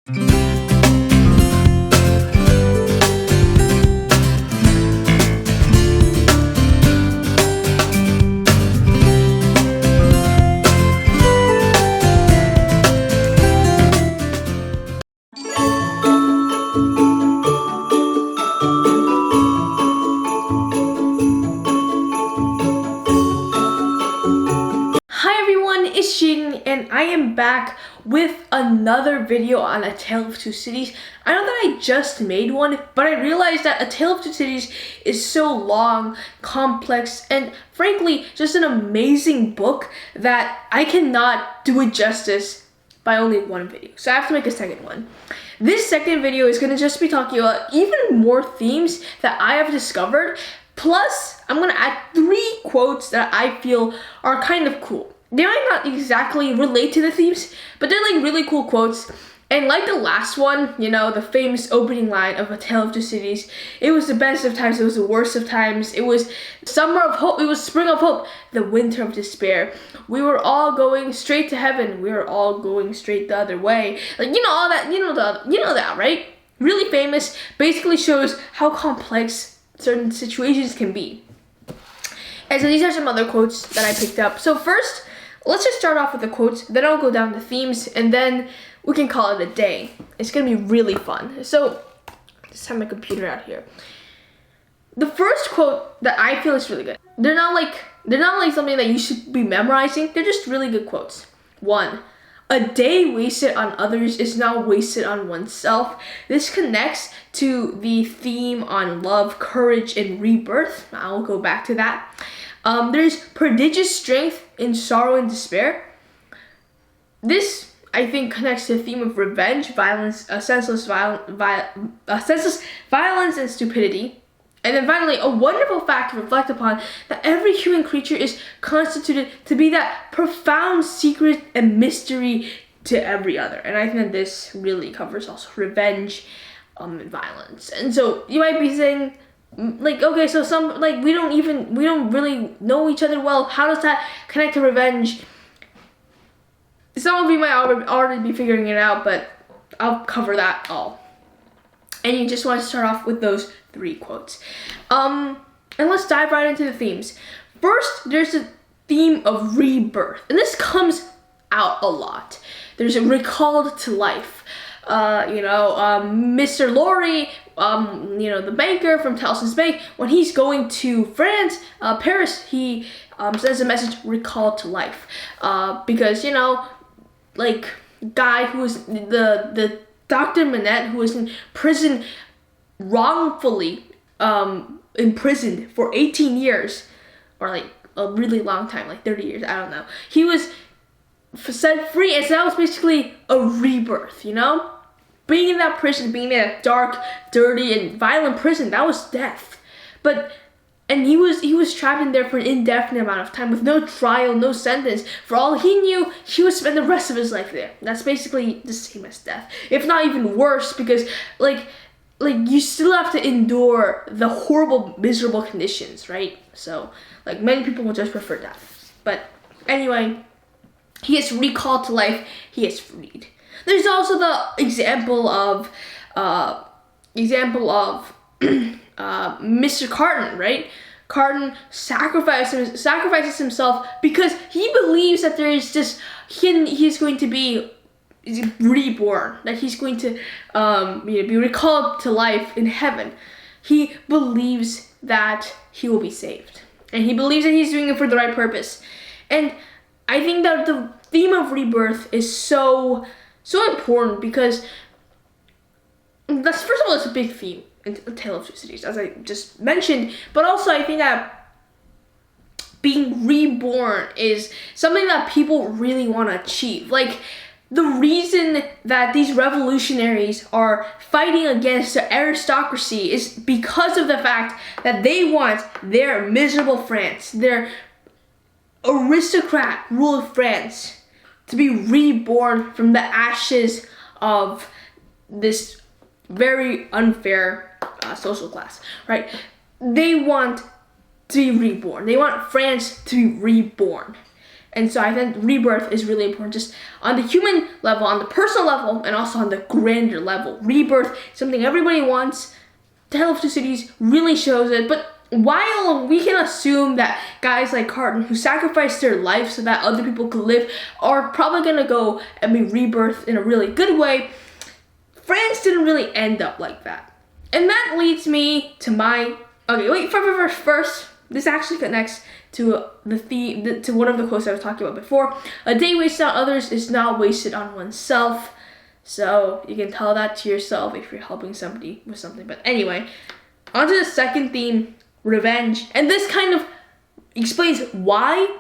Hi everyone, it's Jaden and I am back with another video on A Tale of Two Cities. I know that I just made one, but I realized that A Tale of Two Cities is so long, complex, and frankly, just an amazing book that I cannot do it justice by only one video. So I have to make a second one. This second video is going to just be talking about even more themes that I have discovered. Plus, I'm going to add 3 quotes that I feel are kind of cool. They might not exactly relate to the themes, but they're like really cool quotes. And like the last one, you know, the famous opening line of A Tale of Two Cities, it was the best of times, it was the worst of times, it was summer of hope, it was spring of hope, the winter of despair. We were all going straight to heaven, we were all going straight the other way. Like, you know, all that, you know that, right? Really famous, basically shows how complex certain situations can be. And so these are some other quotes that I picked up. So first, let's just start off with the quotes, then I'll go down the themes, and then we can call it a day. It's gonna be really fun. So, just have my computer out here. The first quote that I feel is really good. They're not like something that you should be memorizing. They're just really good quotes. 1. A day wasted on others is not wasted on oneself. This connects to the theme on love, courage, and rebirth. I'll go back to that. There's prodigious strength in sorrow and despair. This, I think, connects to the theme of revenge, violence, senseless violence, and stupidity. And then finally, a wonderful fact to reflect upon, that every human creature is constituted to be that profound secret and mystery to every other. And I think that this really covers also revenge and violence. And so you might be saying, like, okay, so some, like, we don't really know each other well. How does that connect to revenge? Some of you might already be figuring it out, but I'll cover that all. And you just want to start off with those 3 quotes. And let's dive right into the themes. First, there's the theme of rebirth. And this comes out a lot. There's a recalled to life. Mr. Lorry, the banker from Tellson's Bank, when he's going to France, Paris, he sends a message, recalled to life. Because, guy who was the Dr. Manette, who was in prison wrongfully imprisoned for 18 years, or like a really long time, like 30 years, I don't know. He was set free, and so that was basically a rebirth, you know? Being in that prison, being in that dark, dirty, and violent prison, that was death. And he was trapped in there for an indefinite amount of time with no trial, no sentence. For all he knew, he would spend the rest of his life there. That's basically the same as death, if not even worse, because like you still have to endure the horrible, miserable conditions, right? So like many people will just prefer death. But anyway, he is recalled to life. He is freed. There's also the example of Mr. Carton, right? Carton sacrifices himself because he believes that there is just he's going to be reborn, that he's going to be recalled to life in heaven. He believes that he will be saved, and he believes that he's doing it for the right purpose. And I think that the theme of rebirth is so important because that's, first of all, it's a big theme in A Tale of Two Cities, as I just mentioned, but also I think that being reborn is something that people really want to achieve. Like, the reason that these revolutionaries are fighting against the aristocracy is because of the fact that they want their miserable France, their aristocrat ruled France, to be reborn from the ashes of this very unfair social class, right? They want to be reborn. They want France to be reborn. And so I think rebirth is really important, just on the human level, on the personal level, and also on the grander level. Rebirth, something everybody wants. Tale of Two Cities really shows it. But while we can assume that guys like Carton, who sacrificed their life so that other people could live, are probably gonna go and be rebirthed in a really good way, France didn't really end up like that. And that leads me to my, okay, wait, first, this actually connects to the theme, to one of the quotes I was talking about before. A day wasted on others is not wasted on oneself. So you can tell that to yourself if you're helping somebody with something. But anyway, on to the second theme, revenge. And this kind of explains why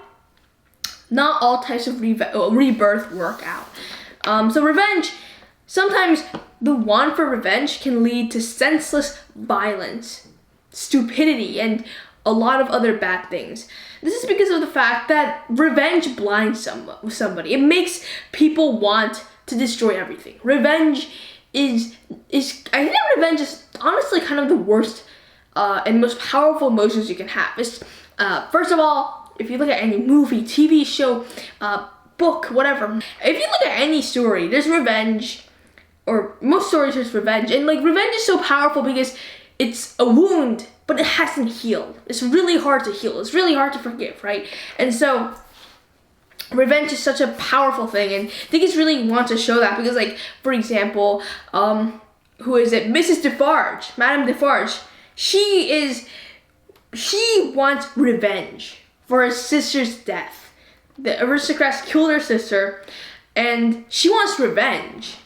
not all types of rebirth work out. So revenge, sometimes the want for revenge can lead to senseless violence, stupidity, and a lot of other bad things. This is because of the fact that revenge blinds somebody. It makes people want to destroy everything. Revenge is I think revenge is honestly kind of the worst and most powerful emotions you can have. It's, first of all, if you look at any movie, TV show, book, whatever, if you look at any story, there's revenge, or most stories there's revenge. And like revenge is so powerful because it's a wound, but it hasn't healed. It's really hard to heal. It's really hard to forgive, right? And so revenge is such a powerful thing, and Dickens really wants to show that because, like, for example, who is it? Mrs. Defarge, Madame Defarge. She wants revenge for her sister's death. The aristocrats killed her sister, and she wants revenge.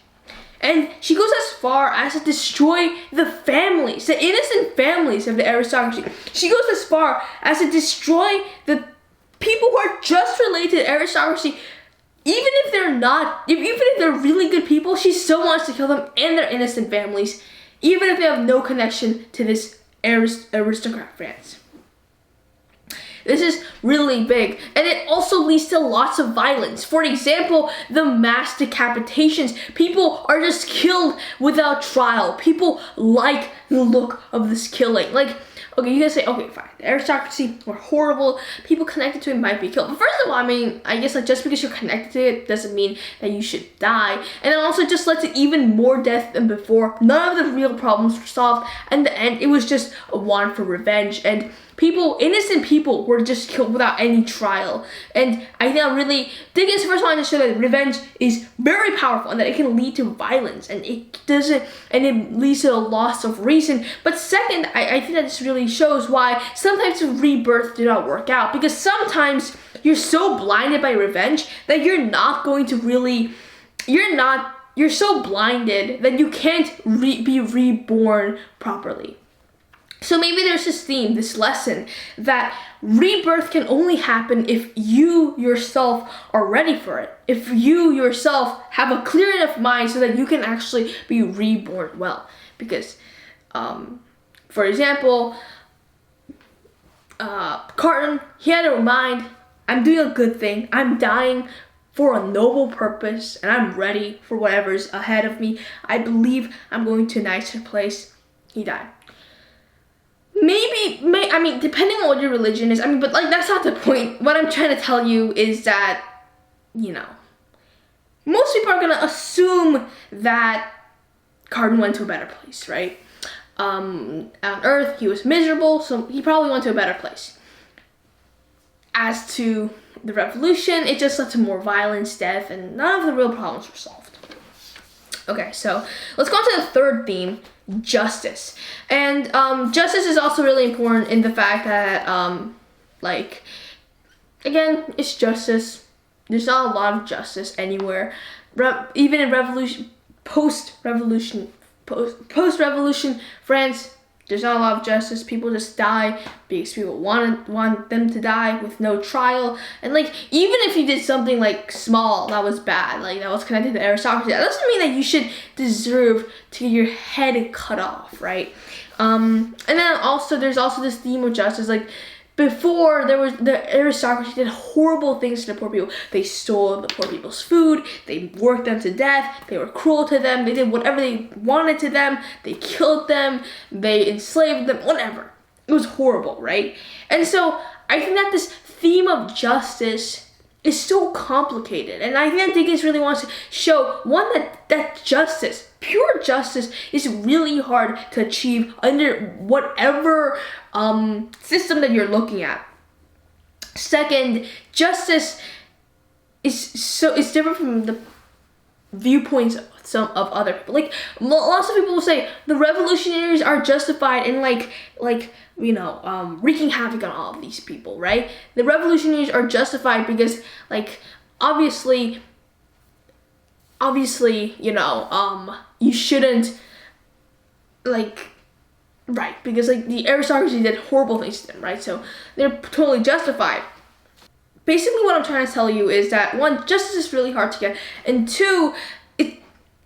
And she goes as far as to destroy the families, the innocent families of the aristocracy. She goes as far as to destroy the people who are just related to aristocracy. Even if they're not, even if they're really good people, she still wants to kill them and their innocent families, even if they have no connection to this aristocrat France. This is really big, and it also leads to lots of violence. For example, the mass decapitations. People are just killed without trial. People like the look of this killing. Like, okay, you guys say, okay, fine, the aristocracy were horrible. People connected to it might be killed. But first of all, I mean, I guess like just because you're connected to it doesn't mean that you should die. And then also just led to even more death than before. None of the real problems were solved. In the end, it was just a want for revenge. And people, innocent people, were just killed without any trial. And I think really, Dickens first wanted to show that revenge is very powerful and that it can lead to violence, and it leads to a loss of reason. But second, I think that this really shows why sometimes rebirth do not work out, because sometimes you're so blinded by revenge that you're so blinded that you can't be reborn properly. So maybe there's this theme, this lesson, that rebirth can only happen if you yourself are ready for it. If you yourself have a clear enough mind so that you can actually be reborn well. Because, for example, Carton, he had a mind, I'm doing a good thing, I'm dying for a noble purpose, and I'm ready for whatever's ahead of me. I believe I'm going to a nicer place. He died. I mean, depending on what your religion is, but like, that's not the point. What I'm trying to tell you is that, you know, most people are gonna assume that Carton went to a better place, right? On Earth, he was miserable, so he probably went to a better place. As to the revolution, it just led to more violence, death, and none of the real problems were solved. Okay, so let's go on to the third theme, justice. And justice is also really important in the fact that, like, again, it's justice. There's not a lot of justice anywhere. Even in post-revolution France, there's not a lot of justice. People just die because people want them to die with no trial. And like, even if you did something like small that was bad, like that was connected to aristocracy, that doesn't mean that you should deserve to get your head cut off, right? And then also, there's also this theme of justice. Like, before, the aristocracy did horrible things to the poor people. They stole the poor people's food, they worked them to death, they were cruel to them, they did whatever they wanted to them, they killed them, they enslaved them, whatever. It was horrible, right? And so, I think that this theme of justice is so complicated. And I think that Dickens really wants to show, one, that justice, pure justice, is really hard to achieve under whatever system that you're looking at. Second, justice is different from the viewpoints of some of other people. Like, lots of people will say the revolutionaries are justified in wreaking havoc on all of these people, right? The revolutionaries are justified because, like, obviously, you shouldn't, like, right, because, like, the aristocracy did horrible things to them, right? So they're totally justified. Basically, what I'm trying to tell you is that, one, justice is really hard to get, and two,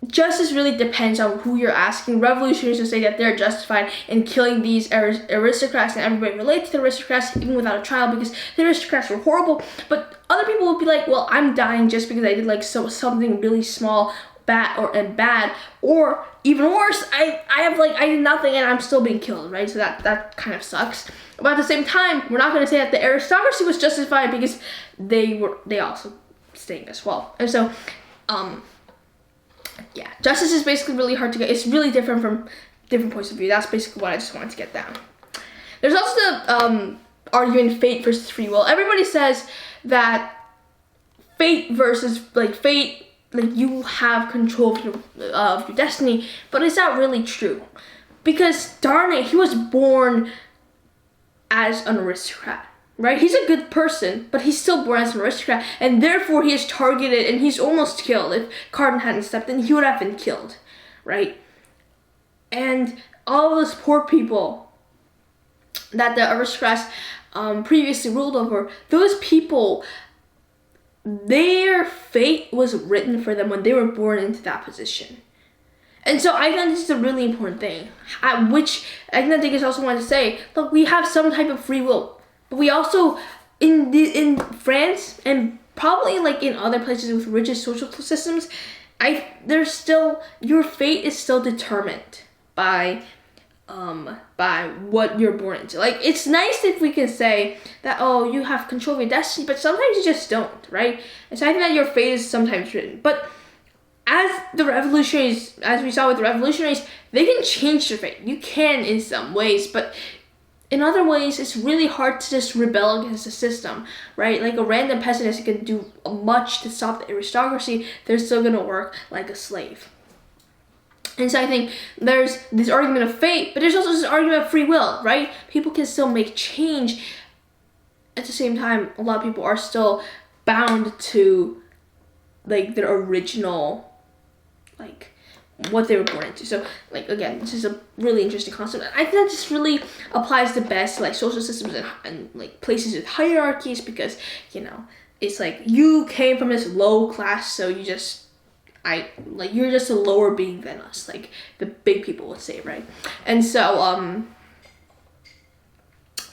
justice really depends on who you're asking. Revolutionaries will say that they're justified in killing these aristocrats, and everybody relates to the aristocrats even without a trial because the aristocrats were horrible. But other people will be like, well, I'm dying just because I did like something really small, bad, or even worse, I did nothing and I'm still being killed, right? So that kind of sucks. But at the same time, we're not going to say that the aristocracy was justified because they also stayed as well. And so, yeah, justice is basically really hard to get. It's really different from different points of view. That's basically what I just wanted to get down. There's also the argument fate versus free will. Everybody says that fate, you have control of your destiny, but is that really true? Because darn it, he was born as an aristocrat, right? He's a good person, but he's still born as an aristocrat, and therefore he is targeted and he's almost killed. If Carden hadn't stepped in, he would have been killed, right? And all those poor people that the aristocrats previously ruled over, those people, their fate was written for them when they were born into that position. And so I think this is a really important thing, which I think that Dickens also wanted to say, look, we have some type of free will, but we also, in France, and probably like in other places with rigid social systems, your fate is still determined by what you're born into. Like, it's nice if we can say that, oh, you have control of your destiny, but sometimes you just don't, right? And so I think that your fate is sometimes written. But as we saw with the revolutionaries, they can change their fate. You can in some ways, but in other ways, it's really hard to just rebel against the system, right? Like a random peasant isn't going to do much to stop the aristocracy. They're still going to work like a slave. And so I think there's this argument of fate, but there's also this argument of free will, right? People can still make change. At the same time, a lot of people are still bound to like their original, like what they were born into. So like, again, this is a really interesting concept. I think that just really applies the best to like social systems and like places with hierarchies, because, you know, it's like you came from this low class, so you're just a lower being than us, like the big people would say, right? And so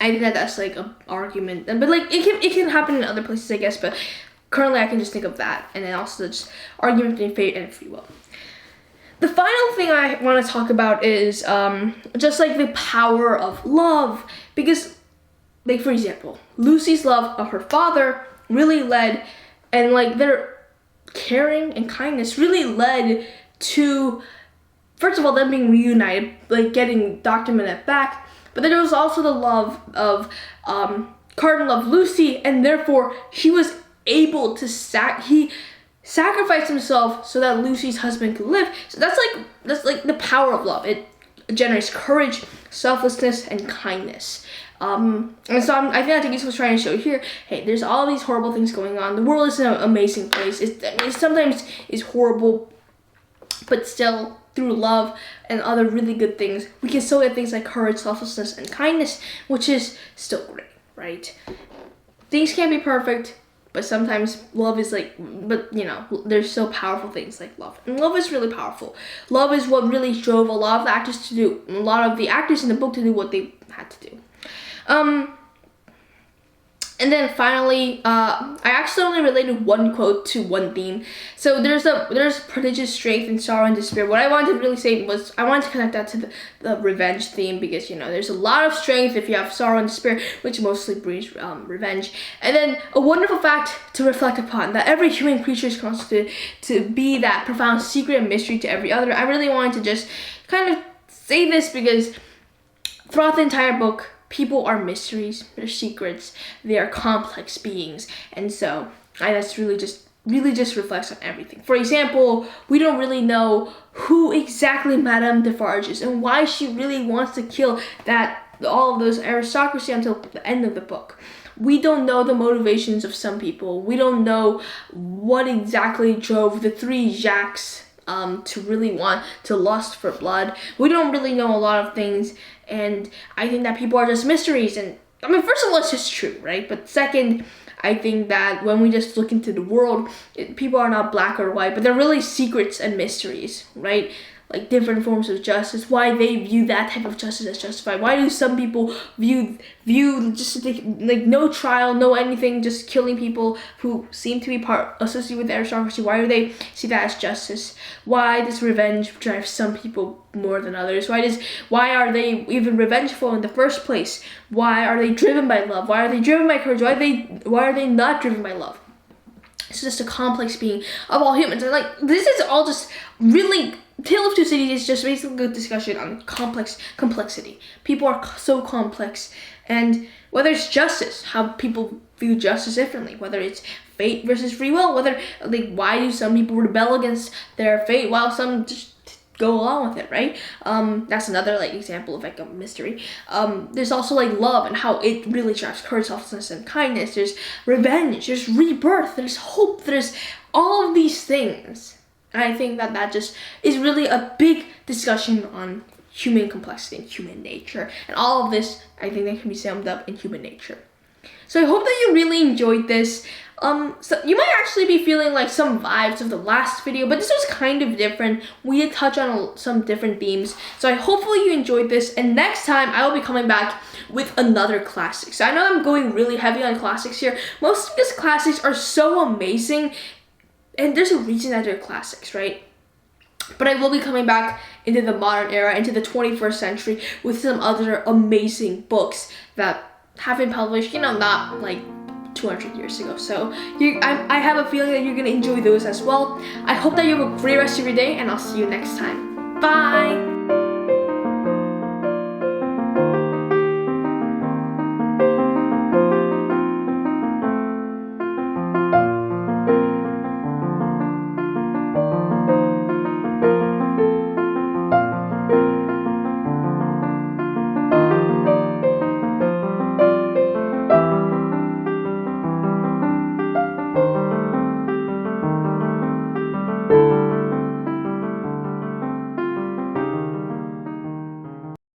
I think that that's like an argument, but like it can happen in other places, I guess, but currently I can just think of that, and then also just argument between fate and free will. The final thing I want to talk about is just like the power of love, because like, for example, Lucy's love of her father really led, and like their caring and kindness really led to, first of all, them being reunited, like getting Dr. Manette back, but then there was also the love of Carden loved Lucy, and therefore he was able to sacrifice himself so that Lucy's husband could live. So that's like the power of love. It generates courage, selflessness, and kindness. And so I think that Dickens was trying to show here, hey, there's all these horrible things going on. The world is an amazing place. It sometimes is horrible, but still, through love and other really good things, we can still get things like courage, selflessness, and kindness, which is still great, right? Things can't be perfect, but sometimes love is like, but you know, there's still powerful things like love. And love is really powerful. Love is what really drove a lot of the actors to do, a lot of the actors in the book to do what they had to do. And then finally, I accidentally related one quote to one theme. So there's prodigious strength in sorrow and despair. What I wanted to really say was I wanted to connect that to the revenge theme, because there's a lot of strength if you have sorrow and despair, which mostly breeds revenge. And then a wonderful fact to reflect upon, that every human creature is constituted to be that profound secret and mystery to every other. I really wanted to just kind of say this because throughout the entire book, people are mysteries, they're secrets, they are complex beings, and so that's really just reflects on everything. For example, we don't really know who exactly Madame Defarge is and why she really wants to kill all of those aristocracy until the end of the book. We don't know the motivations of some people. We don't know what exactly drove the three Jacques to really want to lust for blood. We don't really know a lot of things, and I think that people are just mysteries. And I mean, first of all, it's just true, right? But second, I think that when we just look into the world, people are not black or white, but they're really secrets and mysteries, right? Like different forms of justice, why they view that type of justice as justified. Why do some people view just like no trial, no anything, just killing people who seem to be associated with the aristocracy? Why do they see that as justice? Why does revenge drive some people more than others? Why are they even revengeful in the first place? Why are they driven by love? Why are they driven by courage? Why are they not driven by love? It's just a complex being of all humans. And this is all just really, Tale of Two Cities is just basically a discussion on complexity. People are so complex, and whether it's justice, how people view justice differently, whether it's fate versus free will, why do some people rebel against their fate while some just go along with it, right? That's another example of a mystery. There's also love and how it really drives courage, selflessness, and kindness. There's revenge, there's rebirth, there's hope, there's all of these things. And I think that just is really a big discussion on human complexity and human nature. And all of this, I think that can be summed up in human nature. So I hope that you really enjoyed this. So you might actually be feeling some vibes of the last video, but this was kind of different. We did touch on some different themes. So I hopefully you enjoyed this. And next time I will be coming back with another classic. So I know I'm going really heavy on classics here. Most of these classics are so amazing, and there's a reason that they're classics, right? But I will be coming back into the modern era, into the 21st century, with some other amazing books that have been published, not 200 years ago. So I have a feeling that you're going to enjoy those as well. I hope that you have a great rest of your day, and I'll see you next time. Bye!